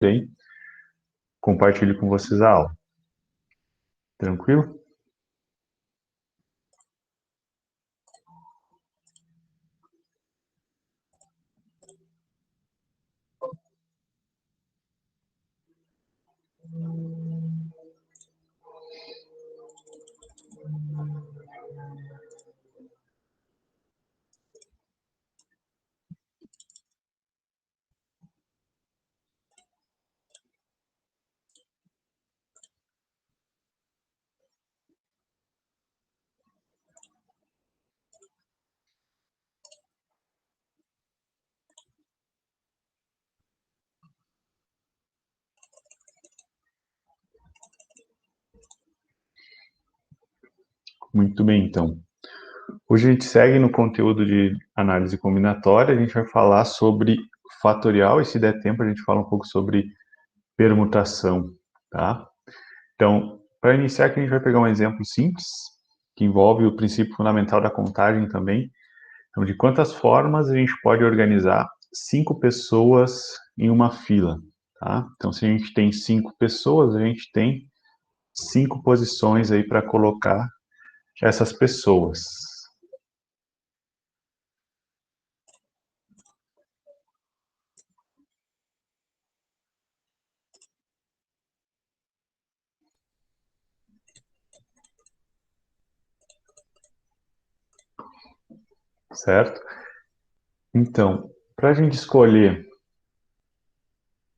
bem, compartilho com vocês a aula. Tranquilo? Muito bem, então. Hoje a gente segue no conteúdo de análise combinatória, a gente vai falar sobre fatorial, e se der tempo a gente fala um pouco sobre permutação, tá? Então, para iniciar aqui a gente vai pegar um exemplo simples, que envolve o princípio fundamental da contagem também. Então, de quantas formas a gente pode organizar 5 pessoas em uma fila, tá? Então, se a gente tem 5 pessoas, a gente tem 5 posições aí para colocar essas pessoas. Certo? Então, para a gente escolher,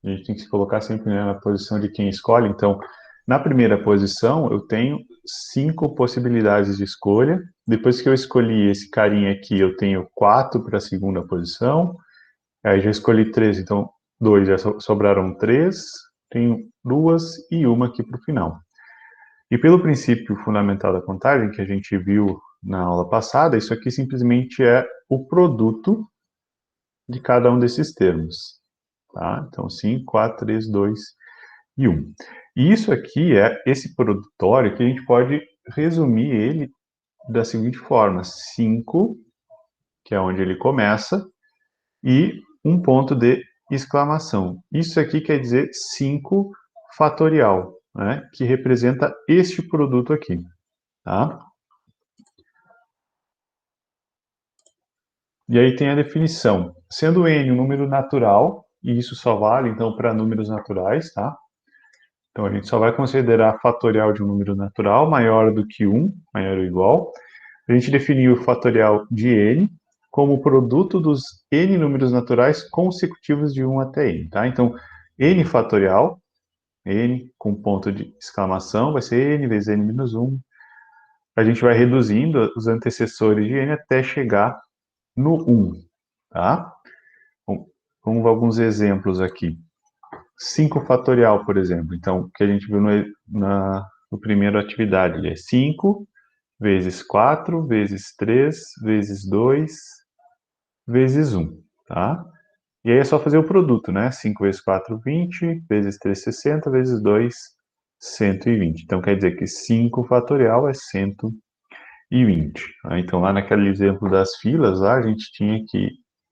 a gente tem que se colocar sempre, né, na posição de quem escolhe. Então, na primeira posição, eu tenho 5 possibilidades de escolha. Depois que eu escolhi esse carinha aqui, eu tenho 4 para a segunda posição. Aí já escolhi 3, então 2, já sobraram 3. Tenho 2 e uma aqui para o final. E pelo princípio fundamental da contagem, que a gente viu na aula passada, isso aqui simplesmente é o produto de cada um desses termos. Tá? Então, 5, 4, 3, 2 e 1. E isso aqui é esse produtório que a gente pode resumir ele da seguinte forma: 5, que é onde ele começa, e um ponto de exclamação. Isso aqui quer dizer 5 fatorial, né, que representa este produto aqui. Tá? E aí tem a definição. Sendo n um número natural, e isso só vale, então, para números naturais, tá? Então, a gente só vai considerar fatorial de um número natural maior do que 1, maior ou igual. A gente definiu o fatorial de n como o produto dos n números naturais consecutivos de 1 até n, tá? Então, n fatorial, n com ponto de exclamação, vai ser n vezes n menos 1. A gente vai reduzindo os antecessores de n até chegar no 1, tá? Bom, vamos ver alguns exemplos aqui. 5 fatorial, por exemplo. Então, o que a gente viu no primeiro atividade é 5 vezes 4 vezes 3 vezes 2 vezes 1, tá? E aí é só fazer o produto, né? 5 vezes 4, 20, vezes 3, 60, vezes 2, 120. Então, quer dizer que 5 fatorial é 120. Tá? Então, lá naquele exemplo das filas, lá, a gente tinha que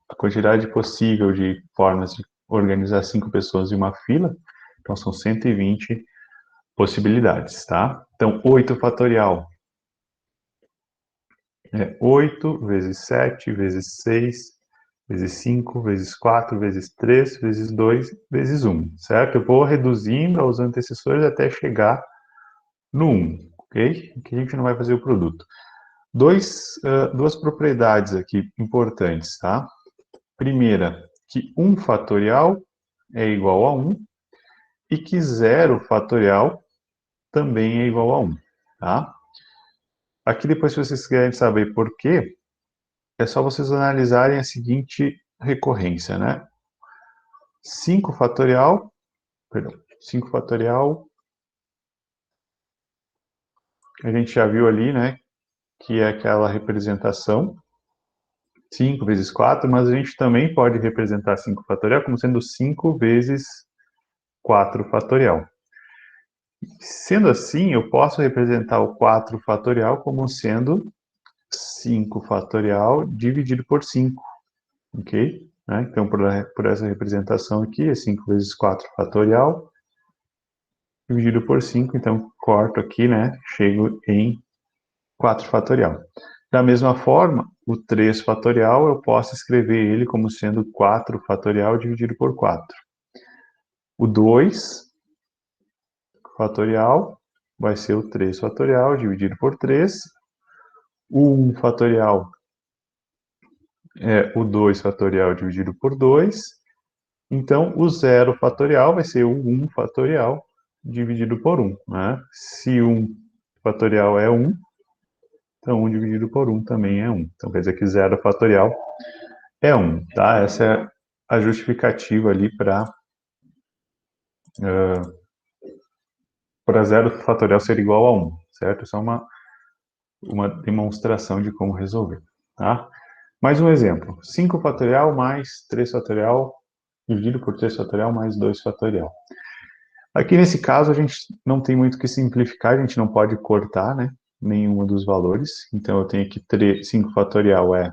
a quantidade possível de formas de organizar 5 pessoas em uma fila, então são 120 possibilidades, tá? Então, 8 fatorial é 8 vezes 7 vezes 6 vezes 5 vezes 4 vezes 3 vezes 2 vezes 1, certo? Eu vou reduzindo aos antecessores até chegar no 1, ok? Aqui a gente não vai fazer o produto. Duas propriedades aqui importantes, tá? Primeira, que 1 fatorial é igual a 1 e que 0 fatorial também é igual a 1, tá? Aqui depois, se vocês quiserem saber por quê, é só vocês analisarem a seguinte recorrência, né? 5 fatorial, perdão, 5 fatorial, a gente já viu ali, né, que é aquela representação 5 vezes 4, mas a gente também pode representar 5 fatorial como sendo 5 vezes 4 fatorial. Sendo assim, eu posso representar o 4 fatorial como sendo 5 fatorial dividido por 5, ok? né? Então, por essa representação aqui, é 5 vezes 4 fatorial, dividido por 5, então corto aqui, né? Chego em 4 fatorial. Da mesma forma, o 3 fatorial, eu posso escrever ele como sendo 4 fatorial dividido por 4. O 2 fatorial vai ser o 3 fatorial dividido por 3. O 1 fatorial é o 2 fatorial dividido por 2. Então, o 0 fatorial vai ser o 1 fatorial dividido por 1. Né? Se 1 fatorial é 1, então 1 dividido por 1 também é 1. Então, quer dizer que 0 fatorial é 1. Tá? Essa é a justificativa ali para 0 fatorial ser igual a 1. Certo? Isso é uma demonstração de como resolver. Tá? Mais um exemplo. 5 fatorial mais 3 fatorial dividido por 3 fatorial mais 2 fatorial. Aqui nesse caso a gente não tem muito o que simplificar, a gente não pode cortar, né, nenhum dos valores. Então eu tenho aqui 5 fatorial é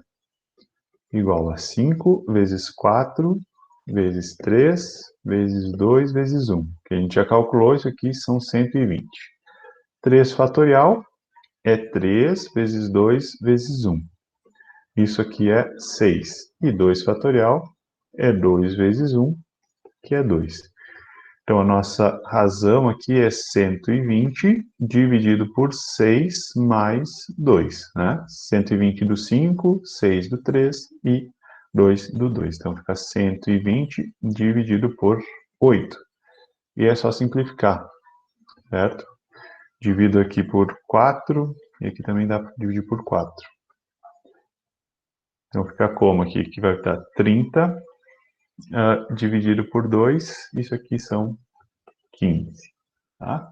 igual a 5 vezes 4 vezes 3 vezes 2 vezes 1. Que a gente já calculou, isso aqui são 120. 3 fatorial é 3 vezes 2 vezes 1. Isso aqui é 6. E 2 fatorial é 2 vezes 1, que é 2. Então, a nossa razão aqui é 120 dividido por 6 mais 2. Né? 120 do 5, 6 do 3 e 2 do 2. Então, fica 120 dividido por 8. E é só simplificar, certo? Divido aqui por 4 e aqui também dá para dividir por 4. Então, fica como aqui? Que vai estar 30 dividido por 2. Isso aqui são 15. Tá?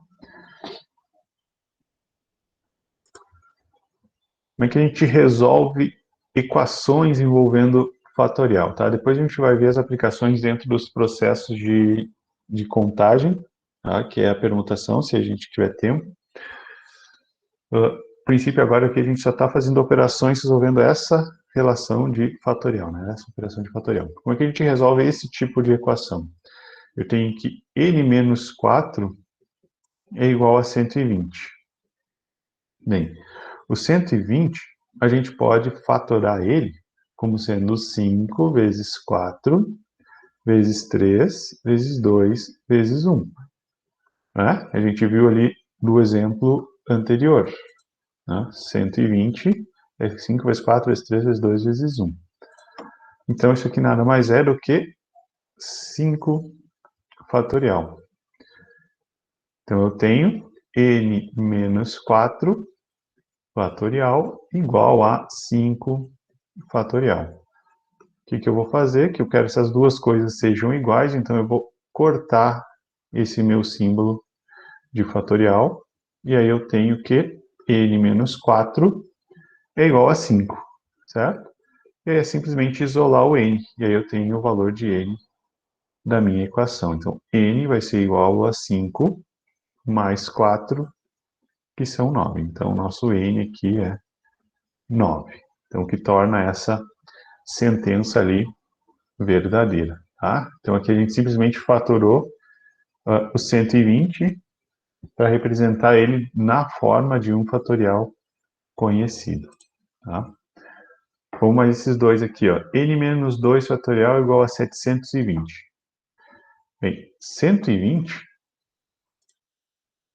Como é que a gente resolve equações envolvendo fatorial? Tá? Depois a gente vai ver as aplicações dentro dos processos de contagem, tá? Que é a permutação, se a gente tiver tempo. O princípio agora é que a gente só está fazendo operações resolvendo essa relação de fatorial, né? Essa operação de fatorial. Como é que a gente resolve esse tipo de equação? Eu tenho que n menos 4 é igual a 120. Bem, o 120, a gente pode fatorar ele como sendo 5 vezes 4, vezes 3, vezes 2, vezes 1. Né? A gente viu ali do exemplo anterior. Né? 120 é 5 vezes 4, vezes 3, vezes 2, vezes 1. Então, isso aqui nada mais é do que 5 fatorial. Então, eu tenho n menos 4 fatorial igual a 5 fatorial. O que eu vou fazer? Que eu quero que essas duas coisas sejam iguais, então eu vou cortar esse meu símbolo de fatorial, e aí eu tenho que n menos 4 é igual a 5, certo? E aí é simplesmente isolar o n, e aí eu tenho o valor de n da minha equação. Então, n vai ser igual a 5 mais 4, que são 9. Então, o nosso n aqui é 9. Então, o que torna essa sentença ali verdadeira. Tá? Então, aqui a gente simplesmente fatorou o 120 para representar ele na forma de um fatorial conhecido. Tá? Vamos a esses dois aqui. Ó. N menos 2 fatorial igual a 720. Bem, 120,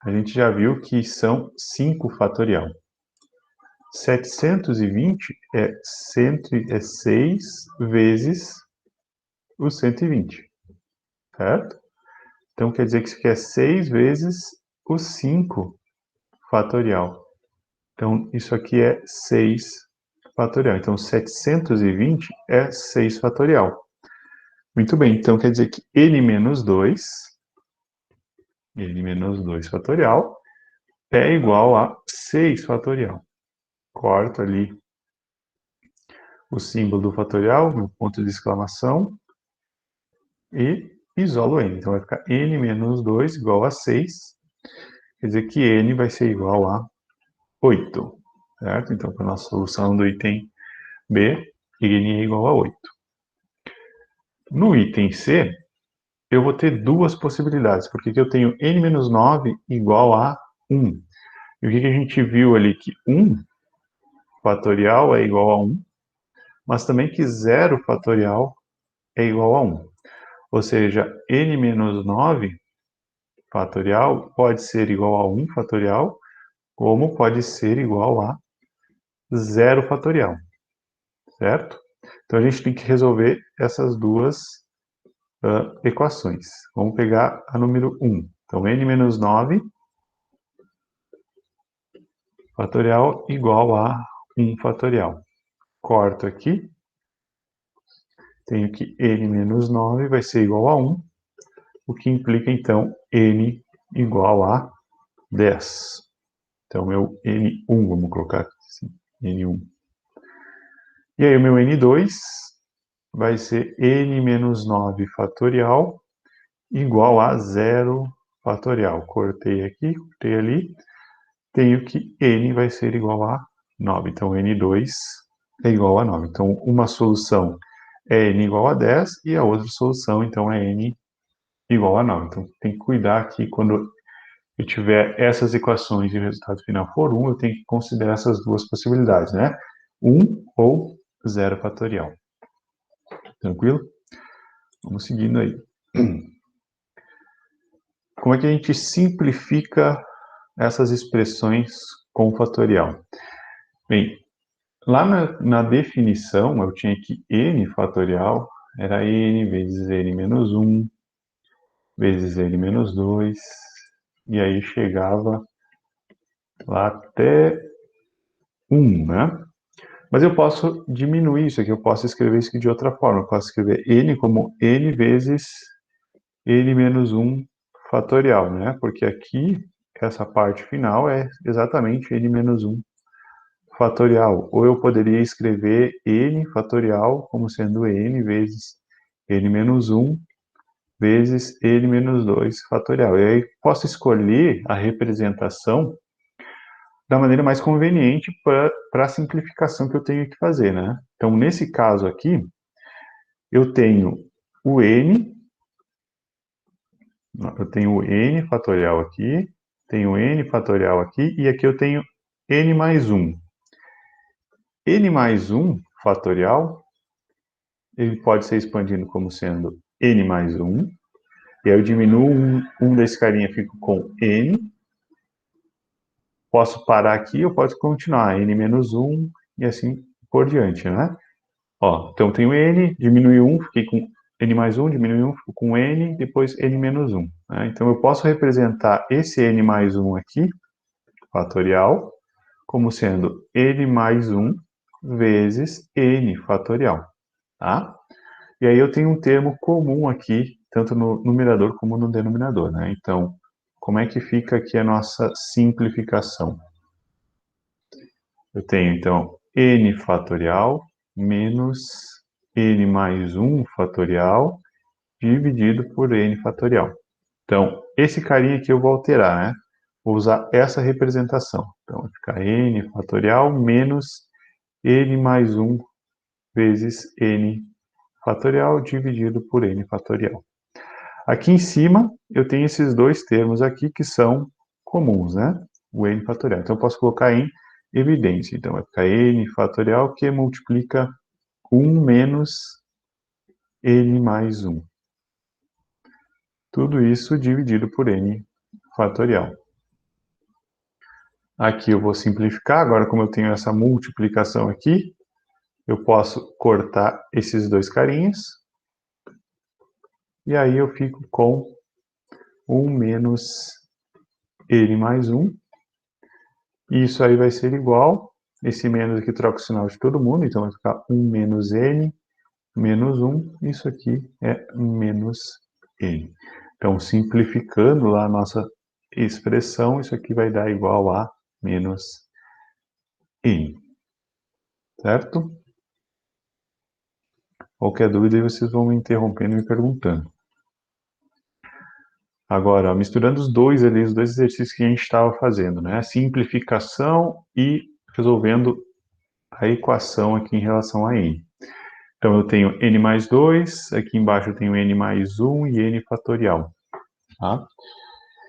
a gente já viu que são 5 fatorial. 720 é 6 vezes o 120, certo? Então, quer dizer que isso aqui é 6 vezes o 5 fatorial. Então, isso aqui é 6 fatorial. Então, 720 é 6 fatorial. Muito bem, então quer dizer que n menos 2 fatorial, é igual a 6 fatorial. Corto ali o símbolo do fatorial, no ponto de exclamação, e isolo n. Então, vai ficar n menos 2 igual a 6. Quer dizer que n vai ser igual a 8. Certo? Então, para a nossa solução do item B, n é igual a 8. No item C, eu vou ter duas possibilidades, porque aqui eu tenho n-9 igual a 1. E o que a gente viu ali? Que 1 fatorial é igual a 1, mas também que 0 fatorial é igual a 1. Ou seja, n-9 fatorial pode ser igual a 1 fatorial, como pode ser igual a 0 fatorial, certo? Então a gente tem que resolver essas duas equações. Vamos pegar a número 1. Então, n-9 fatorial igual a 1 fatorial. Corto aqui. Tenho que n-9 vai ser igual a 1, o que implica, então, n igual a 10. Então, meu n1, vamos colocar assim, n1. E aí, o meu n2 vai ser n-9 fatorial igual a 0 fatorial. Cortei aqui, cortei ali. Tenho que n vai ser igual a 9. Então, n2 é igual a 9. Então, uma solução é n igual a 10 e a outra solução, então, é n igual a 9. Então, tem que cuidar que quando eu tiver essas equações e o resultado final for 1, eu tenho que considerar essas duas possibilidades, né? 1 ou 0 fatorial. Tranquilo? Vamos seguindo aí. Como é que a gente simplifica essas expressões com fatorial? Bem, lá na definição, eu tinha que n fatorial era n vezes n menos 1, vezes n menos 2, e aí chegava lá até 1, né? Mas eu posso diminuir isso aqui, eu posso escrever isso aqui de outra forma. Eu posso escrever n como n vezes n menos 1 fatorial, né? Porque aqui, essa parte final é exatamente n menos 1 fatorial. Ou eu poderia escrever n fatorial como sendo n vezes n menos 1 vezes n menos 2 fatorial. E aí posso escolher a representação da maneira mais conveniente para a simplificação que eu tenho que fazer, né? Então, nesse caso aqui, eu tenho o n fatorial aqui, tenho n fatorial aqui, e aqui eu tenho n mais 1. N mais 1 fatorial, ele pode ser expandido como sendo n mais 1, e aí eu diminuo um desse carinha, fico com n, posso parar aqui, eu posso continuar, n menos 1, e assim por diante, né? Ó, então tenho n, diminui 1, fiquei com n mais 1, diminui 1, fico com n, depois n menos 1. Né? Então eu posso representar esse n mais 1 aqui, fatorial, como sendo n mais 1 vezes n fatorial. Tá? E aí eu tenho um termo comum aqui, tanto no numerador como no denominador. Né? Então, como é que fica aqui a nossa simplificação? Eu tenho, então, n fatorial menos n mais 1 fatorial dividido por n fatorial. Então, esse carinha aqui eu vou alterar, né? Vou usar essa representação. Então, vai ficar n fatorial menos n mais 1 vezes n fatorial dividido por n fatorial. Aqui em cima, eu tenho esses dois termos aqui que são comuns, né? O n fatorial. Então, eu posso colocar em evidência. Então, vai ficar n fatorial que multiplica 1 menos n mais 1. Tudo isso dividido por n fatorial. Aqui eu vou simplificar. Agora, como eu tenho essa multiplicação aqui, eu posso cortar esses dois carinhas. E aí eu fico com 1 menos n mais 1. E isso aí vai ser igual. Esse menos aqui troca o sinal de todo mundo. Então vai ficar 1 menos n menos 1. Isso aqui é menos n. Então, simplificando lá a nossa expressão, isso aqui vai dar igual a menos n. Certo? Qualquer dúvida aí vocês vão me interrompendo e me perguntando. Agora, misturando os dois exercícios que a gente estava fazendo, né? Simplificação e resolvendo a equação aqui em relação a n. Então, eu tenho n mais 2, aqui embaixo eu tenho n mais 1 e n fatorial. Tá?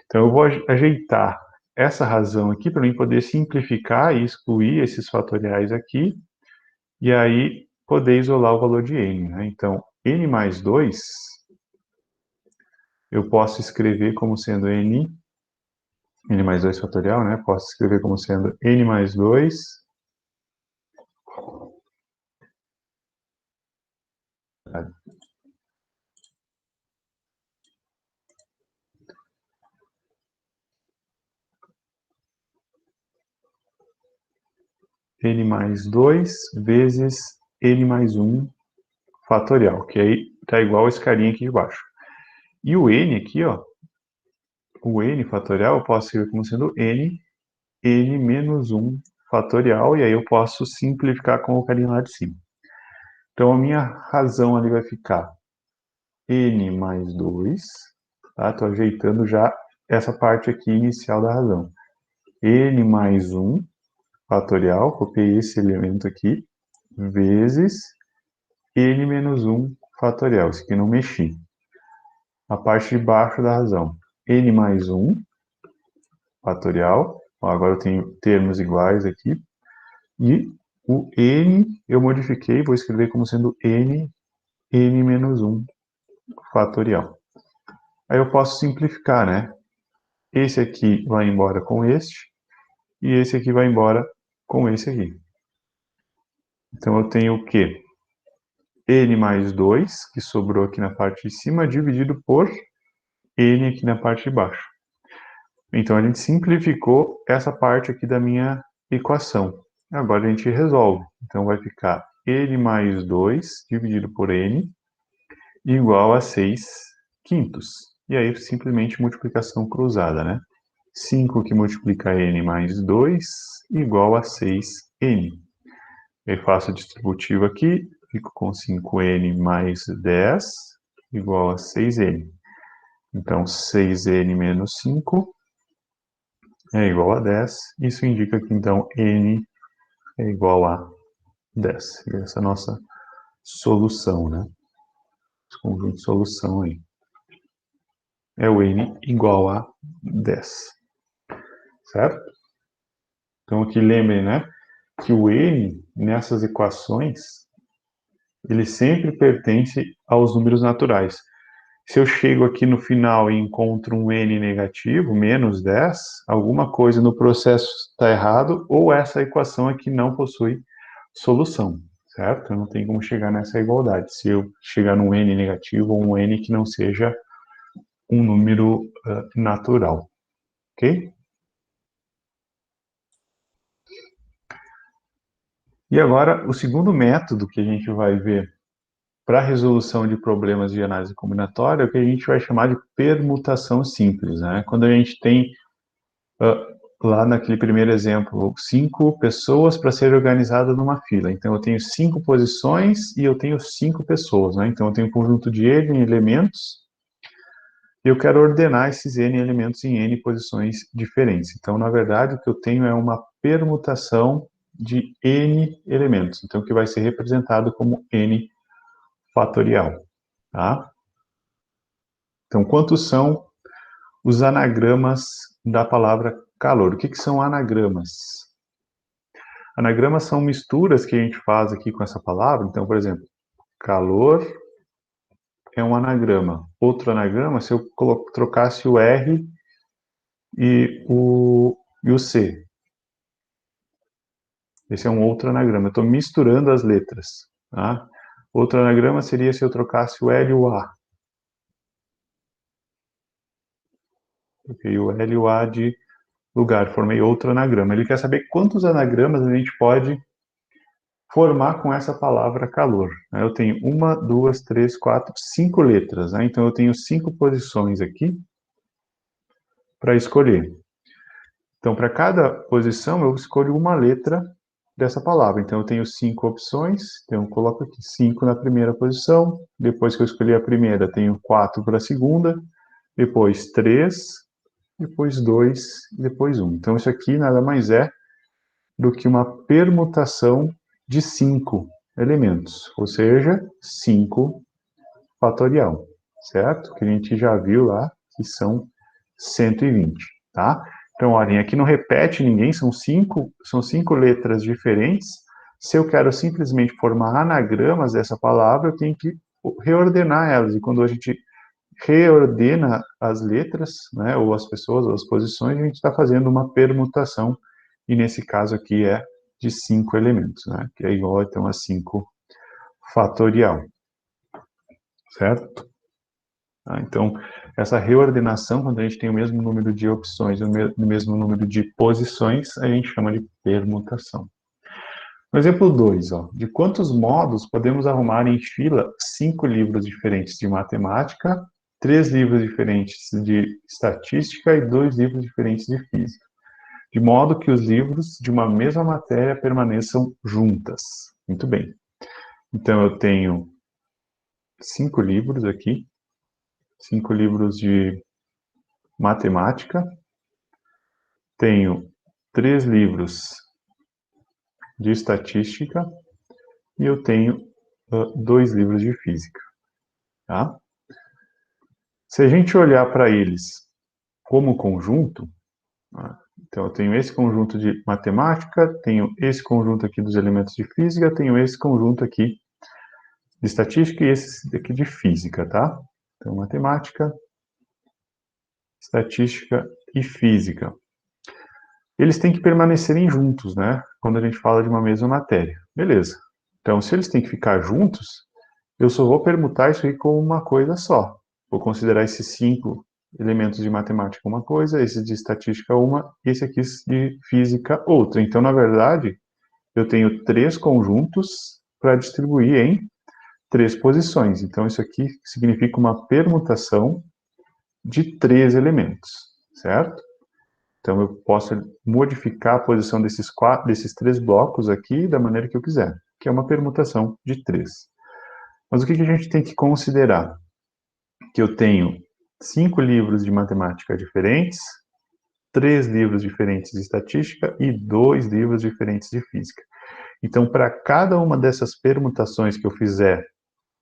Então, eu vou ajeitar essa razão aqui para mim poder simplificar e excluir esses fatoriais aqui, e aí poder isolar o valor de n. Né? Então, n mais 2, eu posso escrever como sendo n mais 2 fatorial, né? Posso escrever como sendo n mais 2 n mais 2 vezes n mais 1 fatorial, que aí tá igual esse carinha aqui de baixo. E o n aqui, ó, o n fatorial eu posso escrever como sendo n menos 1 fatorial, e aí eu posso simplificar com o carinha lá de cima. Então a minha razão ali vai ficar n mais 2, tá? Tô ajeitando já essa parte aqui inicial da razão. N mais 1 fatorial, copiei esse elemento aqui, vezes n menos 1 fatorial, isso aqui não mexi. A parte de baixo da razão, n mais 1 fatorial, agora eu tenho termos iguais aqui, e o n eu modifiquei, vou escrever como sendo n menos 1 fatorial. Aí eu posso simplificar, né? Esse aqui vai embora com este, e esse aqui vai embora com esse aqui. Então eu tenho o quê? N mais 2, que sobrou aqui na parte de cima, dividido por n aqui na parte de baixo. Então a gente simplificou essa parte aqui da minha equação. Agora a gente resolve. Então vai ficar n mais 2 dividido por n igual a 6 quintos. E aí simplesmente multiplicação cruzada, né? 5 que multiplica n mais 2 igual a 6n. Eu faço o distributivo aqui, fico com 5n mais 10 igual a 6n. Então 6n menos 5 é igual a 10. Isso indica que então n é igual a 10. E essa é a nossa solução, né? Esse conjunto de solução aí. É o n igual a 10. Certo? Então aqui lembrem, né? Que o n nessas equações ele sempre pertence aos números naturais. Se eu chego aqui no final e encontro um n negativo, menos 10, alguma coisa no processo está errado, ou essa equação aqui não possui solução, certo? Eu não tenho como chegar nessa igualdade, se eu chegar num n negativo ou um n que não seja um número natural, ok? E agora, o segundo método que a gente vai ver para a resolução de problemas de análise combinatória é o que a gente vai chamar de permutação simples, né? Quando a gente tem, lá naquele primeiro exemplo, 5 pessoas para ser organizada numa fila. Então, eu tenho 5 posições e eu tenho 5 pessoas, né? Então, eu tenho um conjunto de n elementos e eu quero ordenar esses n elementos em n posições diferentes. Então, na verdade, o que eu tenho é uma permutação de n elementos, então, que vai ser representado como n fatorial, tá? Então, quantos são os anagramas da palavra calor? O que são anagramas? Anagramas são misturas que a gente faz aqui com essa palavra. Então, por exemplo, calor é um anagrama. Outro anagrama, se eu trocasse o R e o C. Esse é um outro anagrama. Eu estou misturando as letras, tá? Outro anagrama seria se eu trocasse o L e o A. Troquei o L e o A de lugar, formei outro anagrama. Ele quer saber quantos anagramas a gente pode formar com essa palavra calor. Eu tenho 1, 2, 3, 4, 5 letras, né? Então eu tenho 5 posições aqui para escolher. Então, para cada posição, eu escolho uma letra dessa palavra. Então, eu tenho 5 opções, então eu coloco aqui 5 na primeira posição, depois que eu escolhi a primeira, tenho 4 para a segunda, depois 3, depois 2, depois 1. Então, isso aqui nada mais é do que uma permutação de 5. elementos, ou seja, 5 fatorial, certo? Que a gente já viu lá, que são 120, tá? Então, olhem, aqui não repete ninguém, são cinco letras diferentes. Se eu quero simplesmente formar anagramas dessa palavra, eu tenho que reordenar elas. E quando a gente reordena as letras, né, ou as pessoas, ou as posições, a gente está fazendo uma permutação, e nesse caso aqui é de 5 elementos, né, que é igual então a 5 fatorial, certo? Então, essa reordenação, quando a gente tem o mesmo número de opções e o mesmo número de posições, a gente chama de permutação. No exemplo 2, de quantos modos podemos arrumar em fila 5 livros diferentes de matemática, 3 livros diferentes de estatística e 2 livros diferentes de física, de modo que os livros de uma mesma matéria permaneçam juntas. Muito bem. Então, eu tenho 5 livros aqui, 5 livros de matemática, tenho 3 livros de estatística e eu tenho 2 livros de física, tá? Se a gente olhar para eles como conjunto, então eu tenho esse conjunto de matemática, tenho esse conjunto aqui dos elementos de física, tenho esse conjunto aqui de estatística e esse aqui de física, tá? Então, matemática, estatística e física. Eles têm que permanecerem juntos, né? Quando a gente fala de uma mesma matéria. Beleza. Então, se eles têm que ficar juntos, eu só vou permutar isso aí como uma coisa só. Vou considerar esses 5 elementos de matemática uma coisa, esse de estatística uma, e esse aqui de física outra. Então, na verdade, eu tenho 3 conjuntos para distribuir em 3 posições. Então, isso aqui significa uma permutação de 3 elementos, certo? Então, eu posso modificar a posição desses 3 blocos aqui da maneira que eu quiser, que é uma permutação de 3. Mas o que a gente tem que considerar? Que eu tenho 5 livros de matemática diferentes, 3 livros diferentes de estatística e 2 livros diferentes de física. Então, para cada uma dessas permutações que eu fizer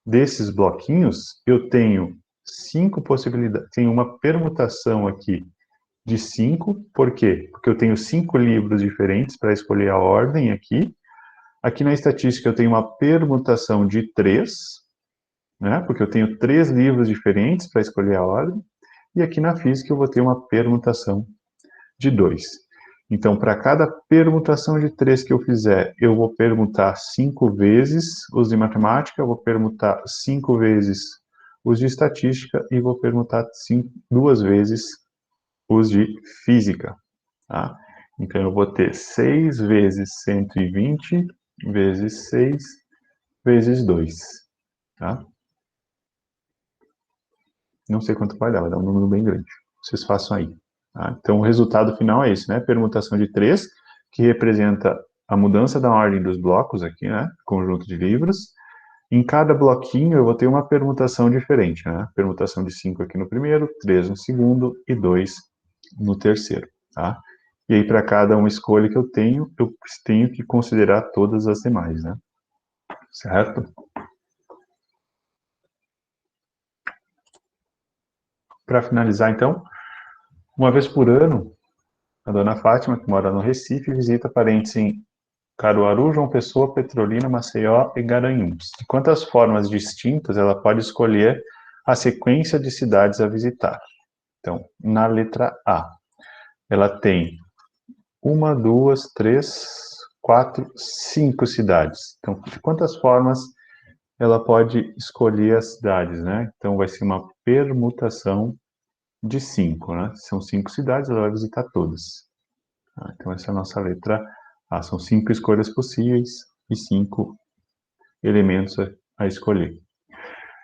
desses bloquinhos, eu tenho 5 possibilidades, tenho uma permutação aqui de 5, por quê? Porque eu tenho 5 livros diferentes para escolher a ordem aqui. Aqui na estatística eu tenho uma permutação de 3, né? Porque eu tenho 3 livros diferentes para escolher a ordem. E aqui na física eu vou ter uma permutação de 2. Então, para cada permutação de 3 que eu fizer, eu vou permutar 5 vezes os de matemática, eu vou permutar 5 vezes os de estatística e vou permutar 2 vezes os de física, tá? Então, eu vou ter 6 vezes 120 vezes 6 vezes 2, tá? Não sei quanto vai dar um número bem grande. Vocês façam aí. Tá? Então, o resultado final é esse, né? Permutação de 3, que representa a mudança da ordem dos blocos aqui, né? Conjunto de livros. Em cada bloquinho eu vou ter uma permutação diferente, né? Permutação de 5 aqui no primeiro, 3 no segundo e 2 no terceiro, tá? E aí, para cada uma escolha que eu tenho que considerar todas as demais, né? Certo? Para finalizar, então, uma vez por ano, a dona Fátima, que mora no Recife, visita parentes em Caruaru, João Pessoa, Petrolina, Maceió e Garanhuns. De quantas formas distintas ela pode escolher a sequência de cidades a visitar? Então, na letra A, ela tem 1, 2, 3, 4, 5 cidades. Então, de quantas formas ela pode escolher as cidades, né? Então, vai ser uma permutação de 5, né? São 5 cidades, ela vai visitar todas. Então, essa é a nossa letra A. São 5 escolhas possíveis e 5 elementos a escolher.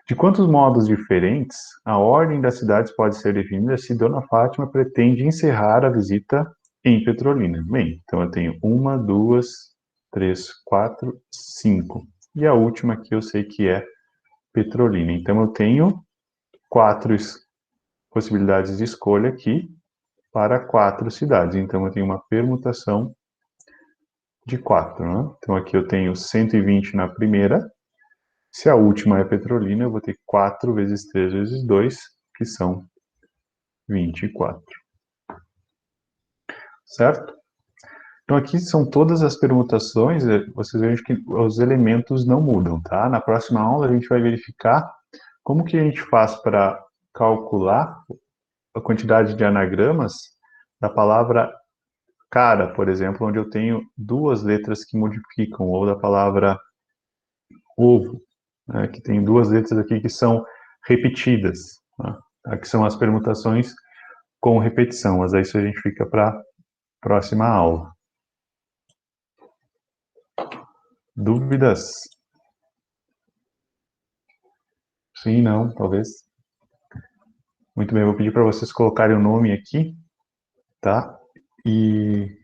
De quantos modos diferentes a ordem das cidades pode ser definida se Dona Fátima pretende encerrar a visita em Petrolina? Bem, então eu tenho 1, 2, 3, 4, 5. E a última aqui eu sei que é Petrolina. Então eu tenho 4 possibilidades de escolha aqui para 4 cidades. Então eu tenho uma permutação de 4, né? Então aqui eu tenho 120 na primeira. Se a última é Petrolina, eu vou ter 4 vezes 3 vezes 2, que são 24. Certo? Então aqui são todas as permutações, vocês veem que os elementos não mudam, tá? Na próxima aula a gente vai verificar como que a gente faz para calcular a quantidade de anagramas da palavra cara, por exemplo, onde eu tenho duas letras que modificam, ou da palavra ovo, né, que tem duas letras aqui que são repetidas. Né? Aqui são as permutações com repetição, mas isso a gente fica para a próxima aula. Dúvidas? Sim, não, talvez. Muito bem, eu vou pedir para vocês colocarem o nome aqui, tá? E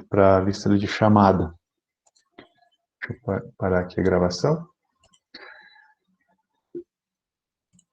para a lista de chamada. Deixa eu parar aqui a gravação.